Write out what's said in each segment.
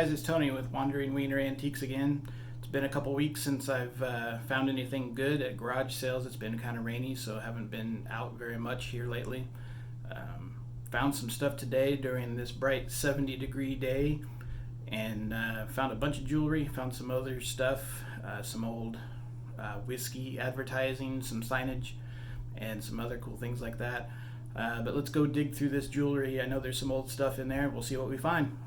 guys, it's Tony with Wandering Wiener Antiques again. It's been a couple weeks since I've found anything good at garage sales. It's been kind of rainy, so I haven't been out very much here lately. Found some stuff today during this bright 70-degree day, and found a bunch of jewelry, found some other stuff, some old whiskey advertising, some signage, and some other cool things like that. But let's go dig through this jewelry. I know there's some old stuff in there. We'll see what we find.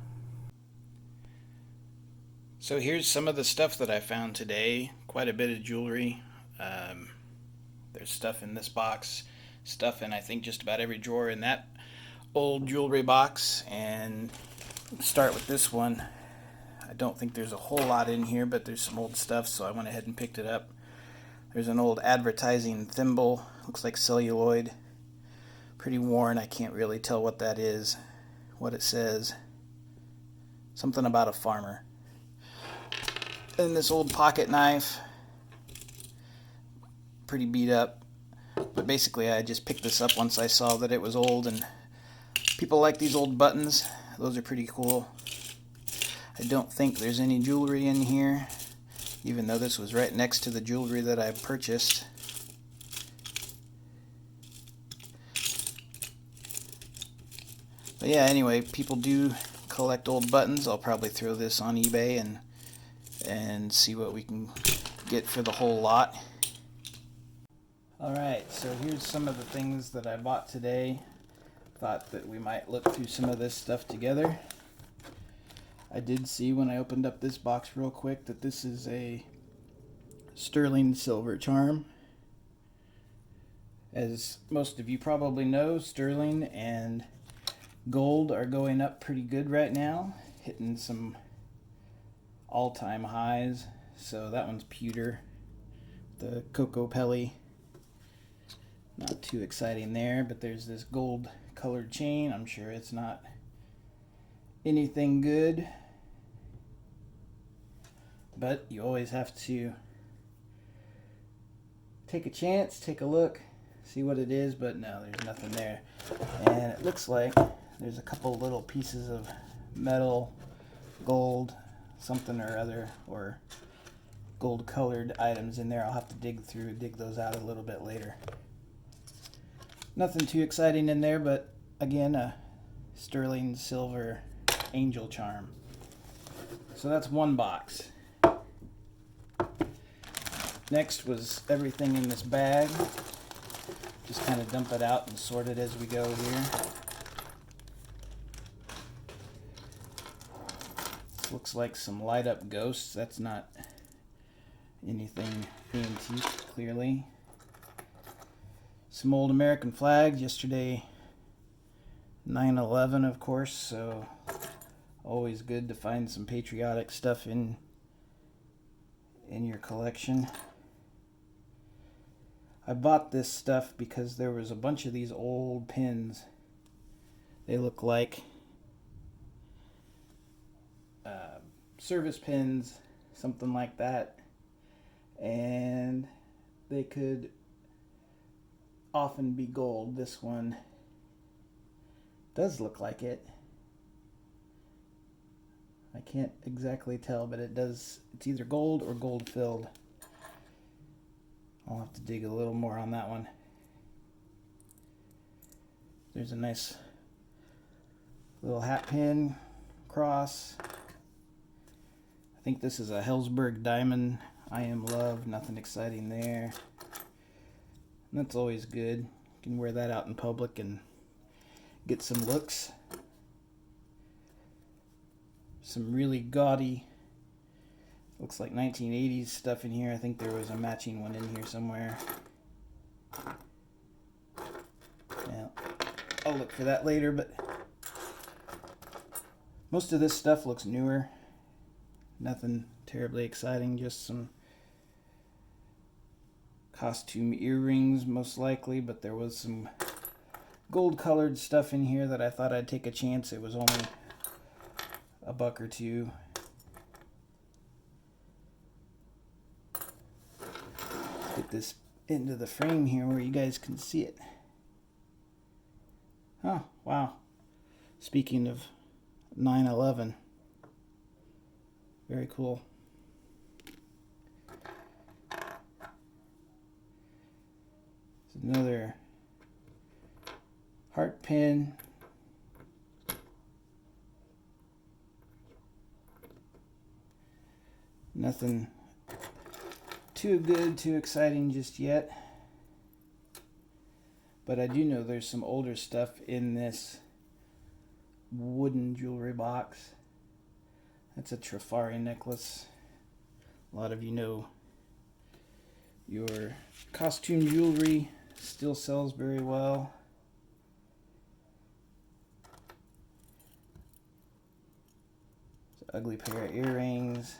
So here's some of the stuff that I found today. Quite a bit of jewelry. There's stuff in this box, stuff in I think just about every drawer in that old jewelry box. And let's start with this one. I don't think there's a whole lot in here, but there's some old stuff, so I went ahead and picked it up. There's an old advertising thimble. Looks like celluloid. Pretty worn. I can't really tell what that is, what it says. Something about a farmer. And this old pocket knife, pretty beat up, but basically I just picked this up once I saw that it was old, and people like these old buttons. Those are pretty cool. I don't think there's any jewelry in here, even though this was right next to the jewelry that I purchased. But yeah, anyway, people do collect old buttons. I'll probably throw this on eBay and see what we can get for the whole lot. Alright, so here's some of the things that I bought today. Thought that we might look through some of this stuff together. I did see when I opened up this box real quick that this is a sterling silver charm. As most of you probably know, sterling and gold are going up pretty good right now, hitting some all-time highs. So that one's pewter, the Coco Pelli. Not too exciting there, but there's this gold colored chain. I'm sure it's not anything good, but you always have to take a chance, take a look, see what it is. But no, there's nothing there. And it looks like there's a couple little pieces of metal, gold, something or other, or gold colored items in there. I'll have to dig those out a little bit later. Nothing too exciting in there, but again, a sterling silver angel charm. So that's one box. Next was everything in this bag. Just kind of dump it out and sort it as we go here. This looks like some light up ghosts. That's not anything antique, clearly. Some old American flags. Yesterday 9/11, of course, so always good to find some patriotic stuff in your collection. I bought this stuff because there was a bunch of these old pins. They look like service pins, something like that, and they could often be gold. This one does look like it. I can't exactly tell, but it does. It's either gold or gold filled. I'll have to dig a little more on that one. There's a nice little hat pin, cross. I think this is a Helzberg diamond. I am love. Nothing exciting there. That's always good. You can wear that out in public and get some looks. Some really gaudy, looks like 1980s stuff in here. I think there was a matching one in here somewhere. Yeah, I'll look for that later, but most of this stuff looks newer. Nothing terribly exciting, just some costume earrings most likely, but there was some gold colored stuff in here that I thought I'd take a chance. It was only a buck or two. Get this into the frame here where you guys can see it. Oh, wow. Speaking of 9/11, Very cool. It's another heart pin. Nothing too good, too exciting just yet. But I do know there's some older stuff in this wooden jewelry box. That's a Trifari necklace. A lot of you know your costume jewelry still sells very well. It's an ugly pair of earrings.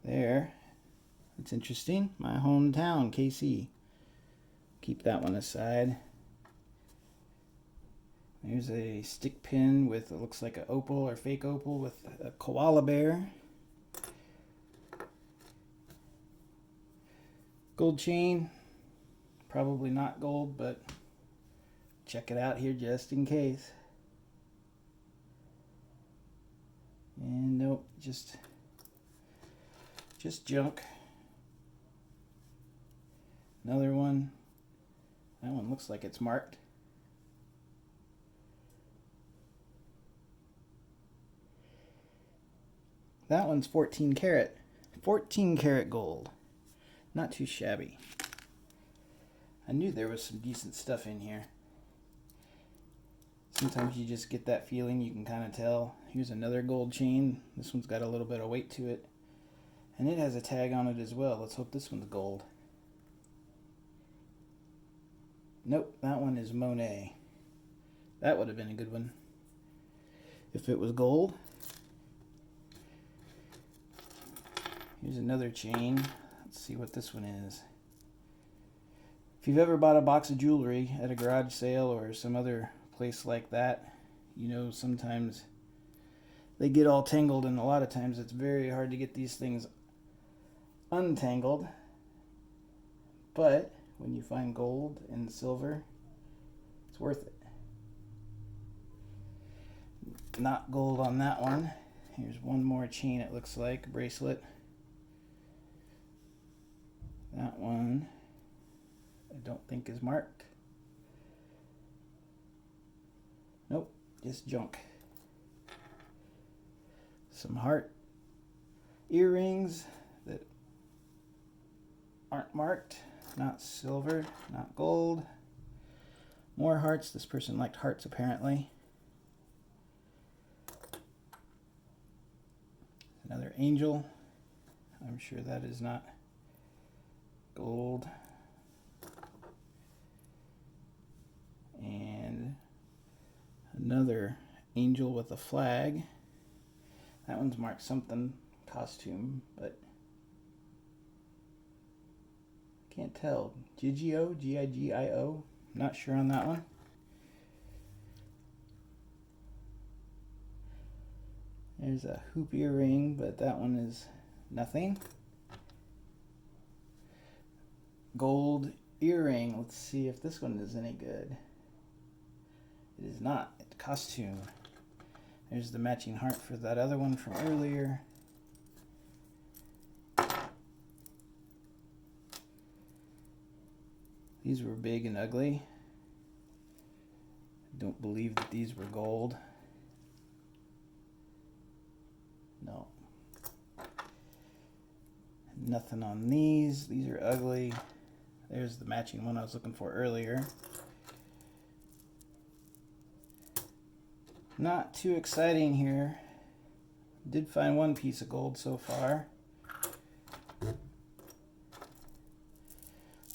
There. That's interesting. My hometown, KC. Keep that one aside. There's a stick pin with, it looks like an opal or fake opal with a koala bear. Gold chain. Probably not gold, but check it out here just in case. And nope, just junk. Another one. That one looks like it's marked. That one's 14 karat. 14 karat gold. Not too shabby. I knew there was some decent stuff in here. Sometimes you just get that feeling, you can kind of tell. Here's another gold chain. This one's got a little bit of weight to it. And it has a tag on it as well. Let's hope this one's gold. Nope, that one is Monet. That would have been a good one if it was gold. Here's another chain. Let's see what this one is. If you've ever bought a box of jewelry at a garage sale or some other place like that, you know sometimes they get all tangled, and a lot of times it's very hard to get these things untangled. But when you find gold and silver, it's worth it. Not gold on that one. Here's one more chain, it looks like, a bracelet. That one I don't think is marked. Nope, just junk. Some heart earrings that aren't marked. Not silver, not gold. More hearts. This person liked hearts apparently. Another angel. I'm sure that is not gold. And another angel with a flag. That one's marked something, costume, but can't tell. Gigio, Gigio. Not sure on that one. There's a hoop earring, but that one is nothing. Gold earring. Let's see if this one is any good. It is not. It's costume. There's the matching heart for that other one from earlier. These were big and ugly. I don't believe that these were gold. No. Nothing on these. These are ugly. There's the matching one I was looking for earlier. Not too exciting here. Did find one piece of gold so far. A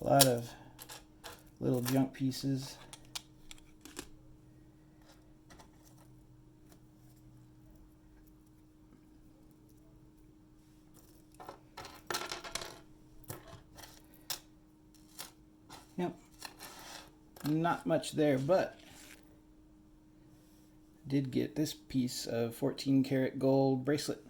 lot of little junk pieces. Yep. Not much there, but did get this piece of 14 karat gold bracelet.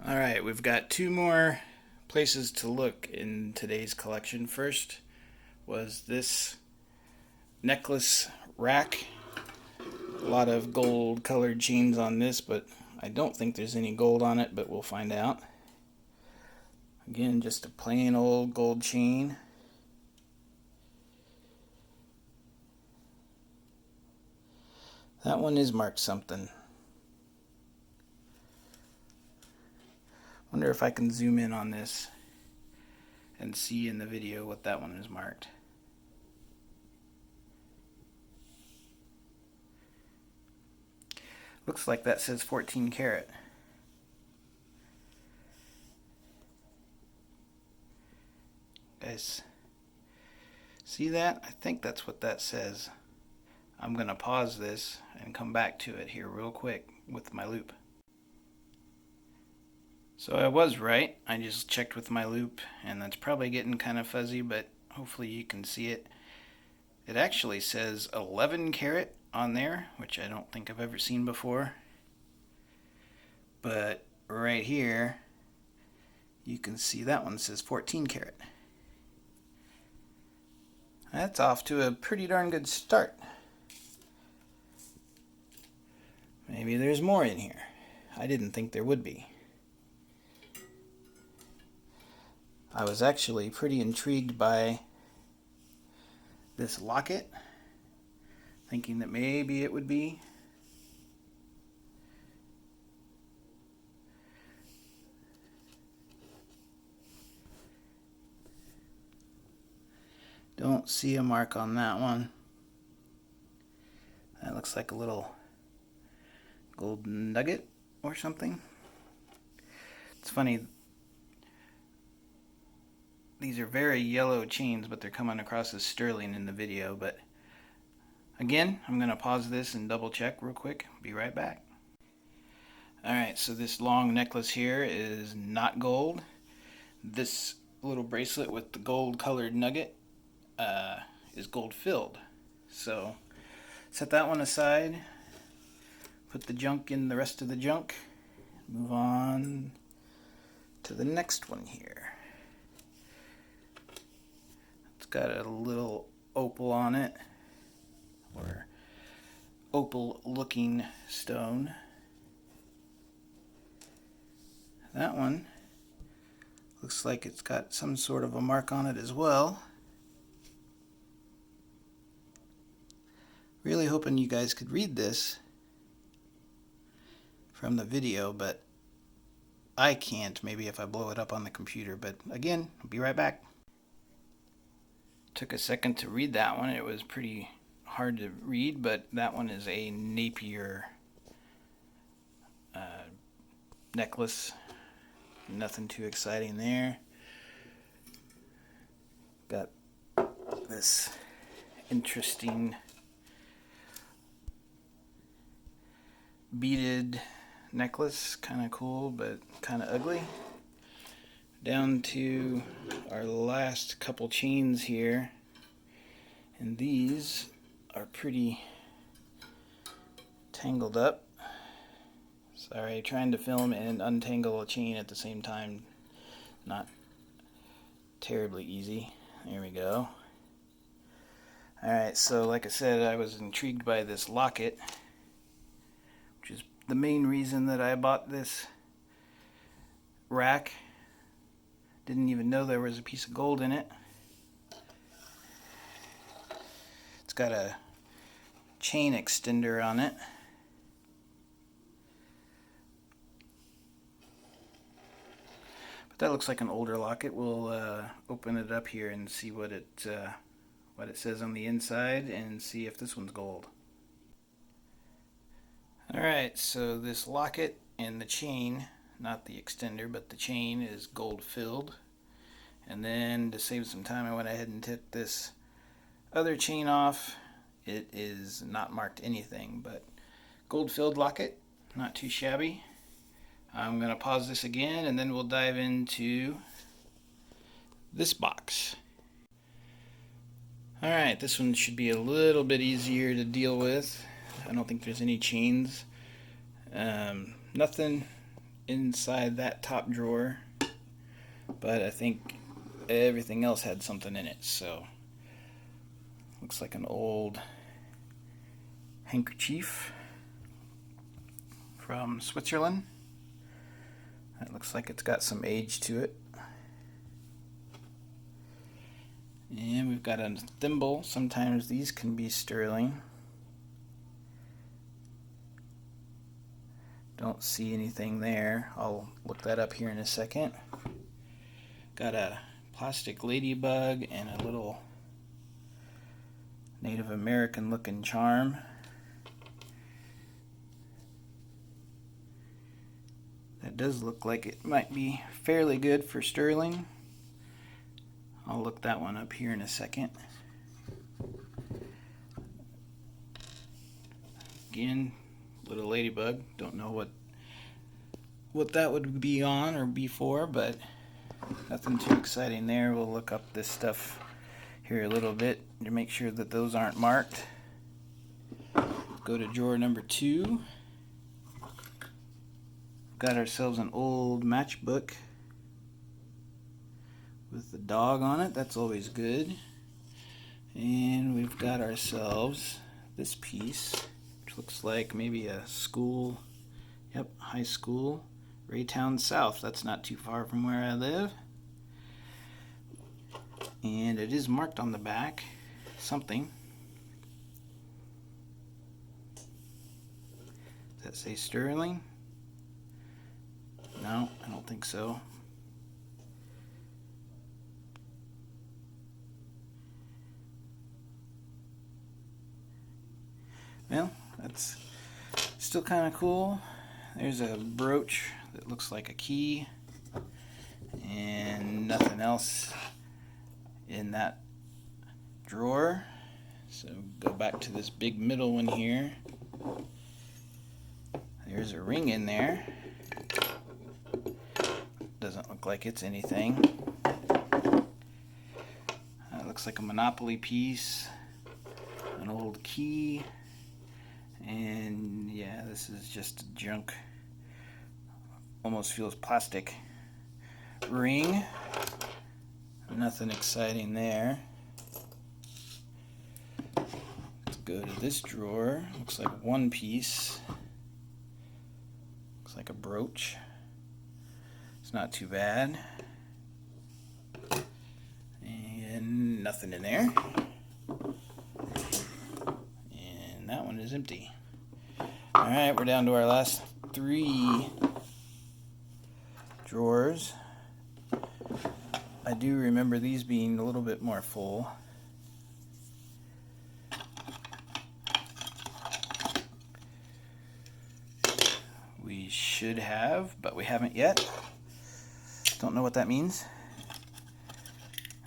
All right, we've got two more places to look in today's collection. First, was this necklace rack. A lot of gold colored chains on this, but I don't think there's any gold on it, but we'll find out. Again, just a plain old gold chain. That one is marked something. Wonder if I can zoom in on this and see in the video what that one is marked. Looks like that says 14 karat. Guys, see that? I think that's what that says. I'm going to pause this and come back to it here real quick with my loupe. So I was right. I just checked with my loupe, and that's probably getting kind of fuzzy, but hopefully you can see it. It actually says 11 karat on there, which I don't think I've ever seen before. But right here, you can see that one says 14 karat. That's off to a pretty darn good start. Maybe there's more in here. I didn't think there would be. I was actually pretty intrigued by this locket, thinking that maybe it would be. Don't see a mark on that one. That looks like a little gold nugget or something. It's funny. These are very yellow chains, but they're coming across as sterling in the video. But again, I'm going to pause this and double check real quick. Be right back. Alright, so this long necklace here is not gold. This little bracelet with the gold colored nugget is gold filled. So set that one aside. Put the junk in the rest of the junk. Move on to the next one here. It's got a little opal on it, or opal looking stone. That one looks like it's got some sort of a mark on it as well. Really hoping you guys could read this from the video, but I can't. Maybe if I blow it up on the computer. But again, I'll be right back. Took a second to read that one. It was pretty hard to read, but that one is a Napier necklace. Nothing too exciting there. Got this interesting beaded necklace, kind of cool but kind of ugly. Down to our last couple chains here, and these are pretty tangled up. Sorry, trying to film and untangle a chain at the same time, not terribly easy. There we go. Alright, so like I said, I was intrigued by this locket, which is the main reason that I bought this rack. Didn't even know there was a piece of gold in it. It's got a chain extender on it. But that looks like an older locket. We'll open it up here and see what it says on the inside and see if this one's gold. Alright, so this locket and the chain, not the extender, but the chain, is gold filled. And then to save some time, I went ahead and took this other chain off. It is not marked anything, but gold filled locket, not too shabby. I'm going to pause this again and then we'll dive into this box. Alright, this one should be a little bit easier to deal with. I don't think there's any chains. Nothing inside that top drawer, but I think everything else had something in it. So Looks like an old handkerchief from Switzerland. It looks like it's got some age to it. And we've got a thimble. Sometimes these can be sterling. Don't see anything there. I'll look that up here in a second. Got a plastic ladybug and a little Native American looking charm. That does look like it might be fairly good for sterling. I'll look that one up here in a second. Again, little ladybug. Don't know what that would be on or be for, but nothing too exciting there. We'll look up this stuff here a little bit to make sure that those aren't marked. Go to drawer number 2. Got ourselves an old matchbook with the dog on it. That's always good. And we've got ourselves this piece, which looks like maybe a school. Yep, high school, Raytown South. That's not too far from where I live. And it is marked on the back, something. Does that say sterling? No, I don't think so. Well, that's still kind of cool. There's a brooch that looks like a key, and nothing else in that drawer. So go back to this big middle one here. There's a ring in there. Doesn't look like it's anything. It looks like a Monopoly piece, an old key, and yeah, this is just junk. Almost feels plastic. Ring. Nothing exciting there. Let's go to this drawer. Looks like one piece. Looks like a brooch. It's not too bad. And nothing in there. And that one is empty. Alright, we're down to our last 3 drawers. I do remember these being a little bit more full. We should have, but we haven't yet. Don't know what that means.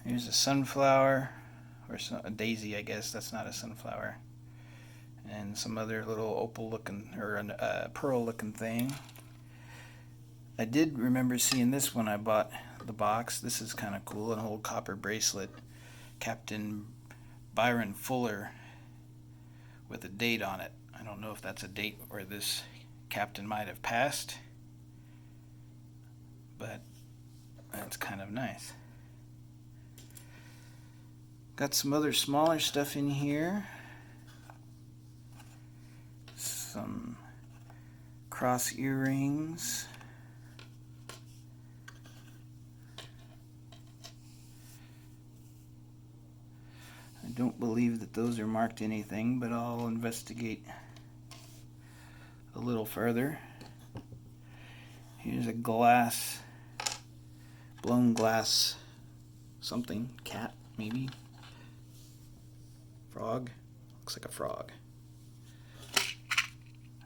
Here's a sunflower, or a daisy, I guess. That's not a sunflower. And some other little opal looking, or a pearl looking thing. I did remember seeing this when I bought the box. This is kind of cool, an old copper bracelet. Captain Byron Fuller with a date on it. I don't know if that's a date where this captain might have passed, but that's kind of nice. Got some other smaller stuff in here. Some cross earrings. I don't believe that those are marked anything, but I'll investigate a little further. Here's a glass, blown glass, something, cat maybe, frog, looks like a frog.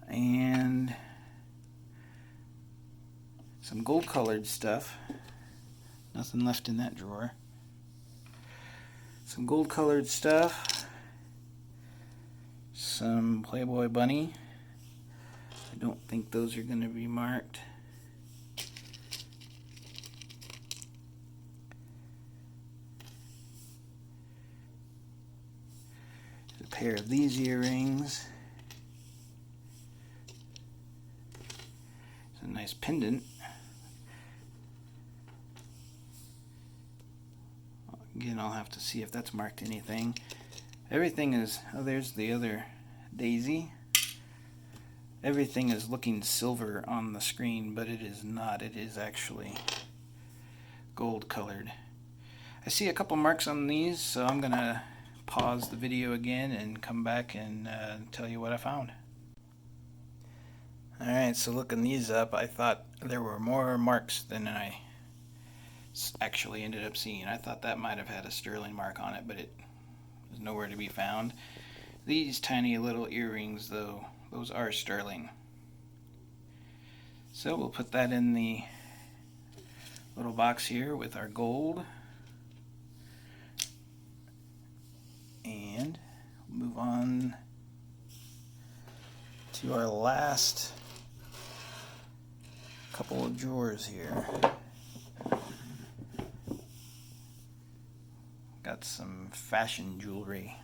And some gold colored stuff, nothing left in that drawer. Some gold colored stuff, some Playboy bunny. I don't think those are going to be marked. A pair of these earrings. It's a nice pendant. Again, I'll have to see if that's marked anything. Everything is, oh, there's the other daisy. Everything is looking silver on the screen, but it is not. It is actually gold colored. I see a couple marks on these, so I'm gonna pause the video again and come back and tell you what I found. Alright, so looking these up, I thought there were more marks than I actually ended up seeing. I thought that might have had a sterling mark on it, but it was nowhere to be found. These tiny little earrings, though, those are sterling. So we'll put that in the little box here with our gold. And move on to our last couple of drawers here. Got some fashion jewelry.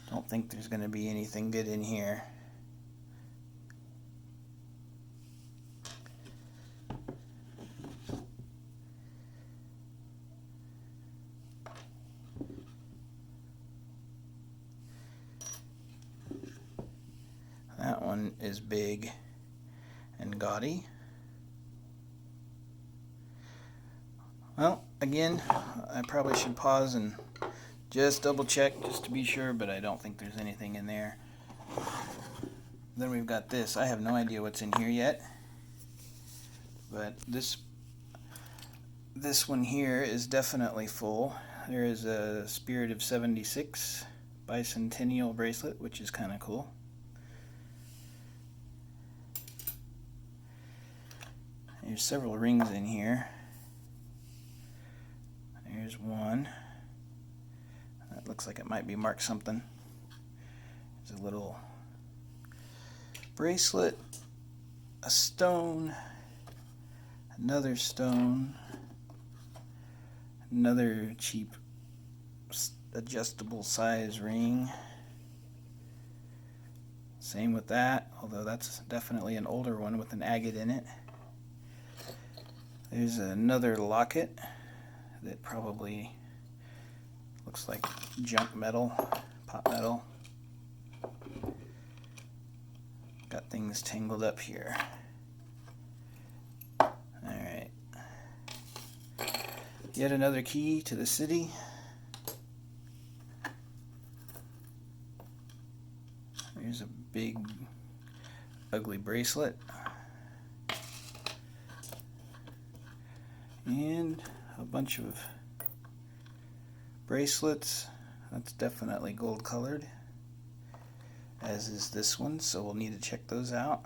Don't think there's going to be anything good in here. That one is big and gaudy. Well, again, I probably should pause and just double check just to be sure, but I don't think there's anything in there. Then we've got this. I have no idea what's in here yet, but this one here is definitely full. There is a Spirit of 76 bicentennial bracelet, which is kind of cool. There's several rings in here. There's one. That looks like it might be marked something. There's a little bracelet, a stone, another stone, another cheap adjustable size ring. Same with that, although that's definitely an older one with an agate in it. There's another locket that probably looks like junk metal, pot metal. Got things tangled up here. Alright. Yet another key to the city. There's a big, ugly bracelet. And a bunch of bracelets. That's definitely gold colored, as is this one, so we'll need to check those out.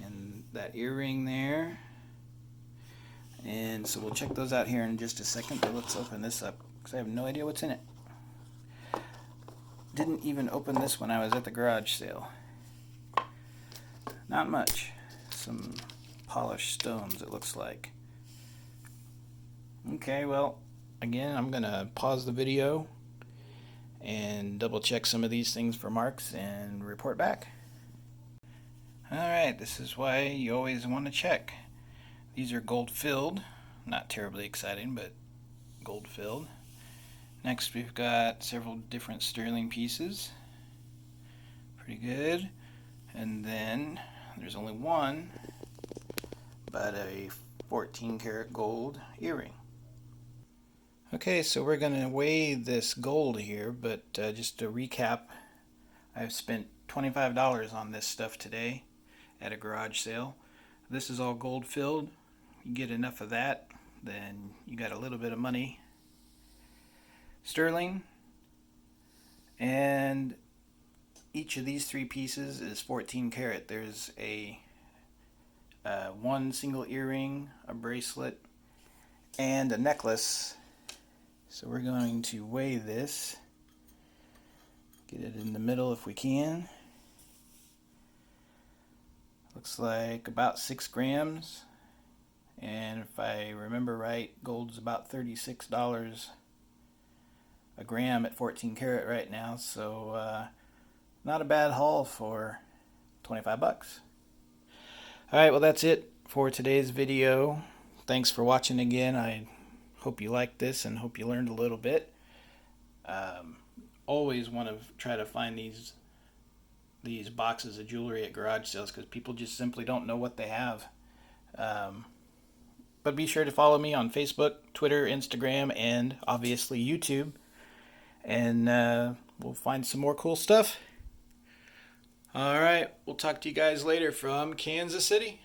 And that earring there. And so we'll check those out here in just a second, but let's open this up because I have no idea what's in it. Didn't even open this when I was at the garage sale. Not much. Some polished stones, it looks like. Okay, well, again, I'm going to pause the video and double check some of these things for marks and report back. Alright, this is why you always want to check. These are gold filled. Not terribly exciting, but gold filled. Next we've got several different sterling pieces. Pretty good. And then there's only one, but a 14 karat gold earring. Okay, so we're going to weigh this gold here, but just to recap, I've spent $25 on this stuff today at a garage sale. This is all gold filled. You get enough of that, then you got a little bit of money. Sterling, and each of these three pieces is 14 karat. There's a one single earring, a bracelet, and a necklace. So we're going to weigh this, get it in the middle if we can. Looks like about 6 grams, and if I remember right, gold's about $36 a gram at 14 karat right now, so not a bad haul for 25 bucks. Alright, well that's it for today's video. Thanks for watching again. I hope you liked this and hope you learned a little bit. always want to try to find these boxes of jewelry at garage sales because people just simply don't know what they have. Um, but be sure to follow me on Facebook, Twitter, Instagram, and obviously YouTube. And we'll find some more cool stuff. All right, we'll talk to you guys later from Kansas City.